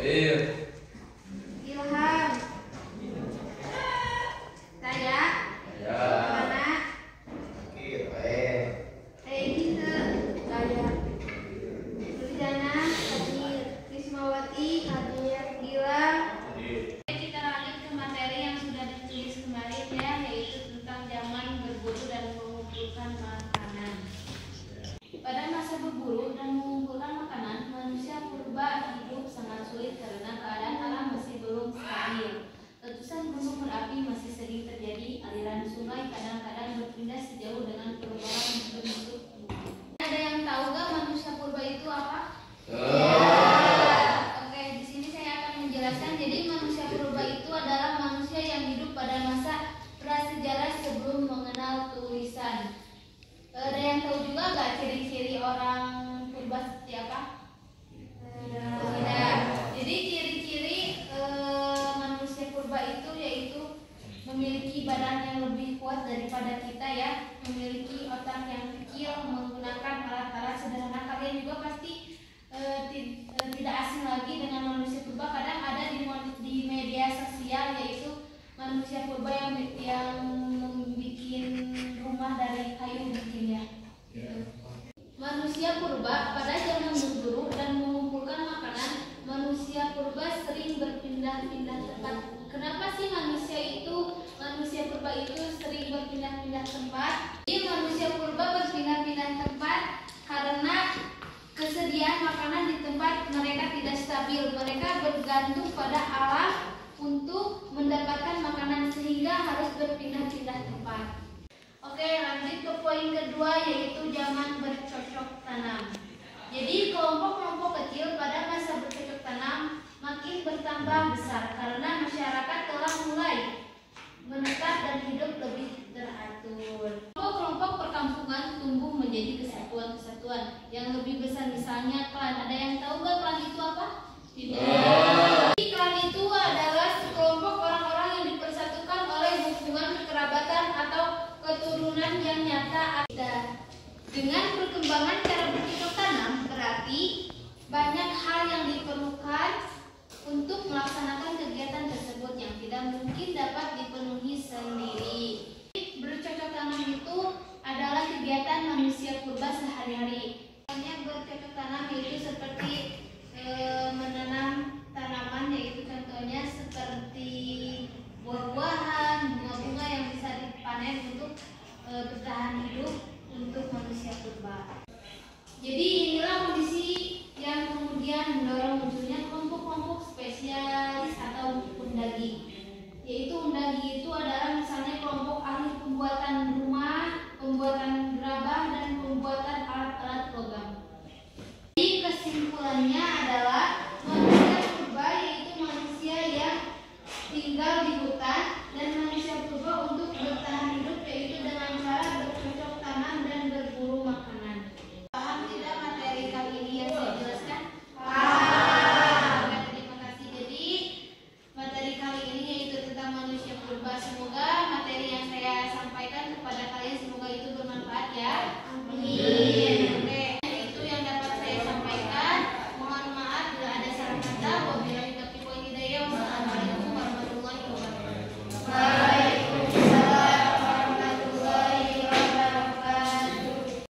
Ilham. Saya. Mana? Regina. Saya. Nurjana. Hadir. Krismawati. Hadir. Gilang. Kita lanjut ke materi yang sudah ditulis kemarin ya, yaitu tentang zaman berburu dan mengumpulkan makanan. Pada masa berburu dan mengumpulkan makanan, manusia purba hidup sangat sulit karena keadaan alam masih belum stabil. Letusan gunung berapi masih sering terjadi, aliran sungai kadang-kadang berpindah sejauh dengan perubahan bentuk bumi. Ada yang tahu gak manusia purba itu apa? Oke, di sini saya akan menjelaskan. Jadi manusia purba itu adalah manusia yang hidup pada masa prasejarah sebelum mengenal tulisan. Ada yang tahu juga nggak ciri-ciri orang purba seperti apa? Tidak. Jadi ciri-ciri manusia purba itu yaitu memiliki badan yang lebih kuat daripada kita ya, memiliki otak yang kecil, menggunakan alat-alat sederhana. Kalian juga pasti tidak asing lagi dengan manusia purba. Kadang ada di media sosial yaitu manusia purba yang membuat rumah dari kayu mungkin ya. Manusia purba pada zaman berburu dan mengumpulkan makanan, manusia purba sering berpindah-pindah tempat. Kenapa sih manusia purba itu sering berpindah-pindah tempat? Jadi manusia purba berpindah-pindah tempat karena kesediaan makanan di tempat mereka tidak stabil. Mereka bergantung pada alam untuk mendapatkan makanan sehingga harus berpindah-pindah tempat. Oke, lanjut ke poin kedua yaitu zaman bercocok tanam. Jadi kelompok-kelompok kecil pada masa bercocok tanam makin bertambah besar karena masyarakat telah mulai menetap dan hidup lebih teratur. Kelompok-kelompok perkampungan tumbuh menjadi kesatuan-kesatuan yang lebih besar, misalnya klan. Ada yang tahu nggak klan itu apa? Tidak. Klan itu adalah sekelompok orang-orang yang dipersatukan oleh hubungan kekerabatan atau keturunan yang nyata. Dengan perkembangan cara bercocok tanam berarti banyak hal yang diperlukan untuk melaksanakan kegiatan tersebut yang tidak mungkin dapat dipenuhi sendiri. Bercocok tanam itu adalah kegiatan manusia purba sehari-hari. Contohnya bercocok tanam yaitu seperti menanam tanaman, yaitu contohnya seperti buah-buahan, bunga-bunga yang bisa dipanen untuk bertahan hidup untuk manusia purba. Jadi inilah kondisi yang kemudian mendorong munculnya kelompok-kelompok spesialis atau undagi. Yaitu undagi itu adalah misalnya kelompok ahli pembuatan rumah, pembuatan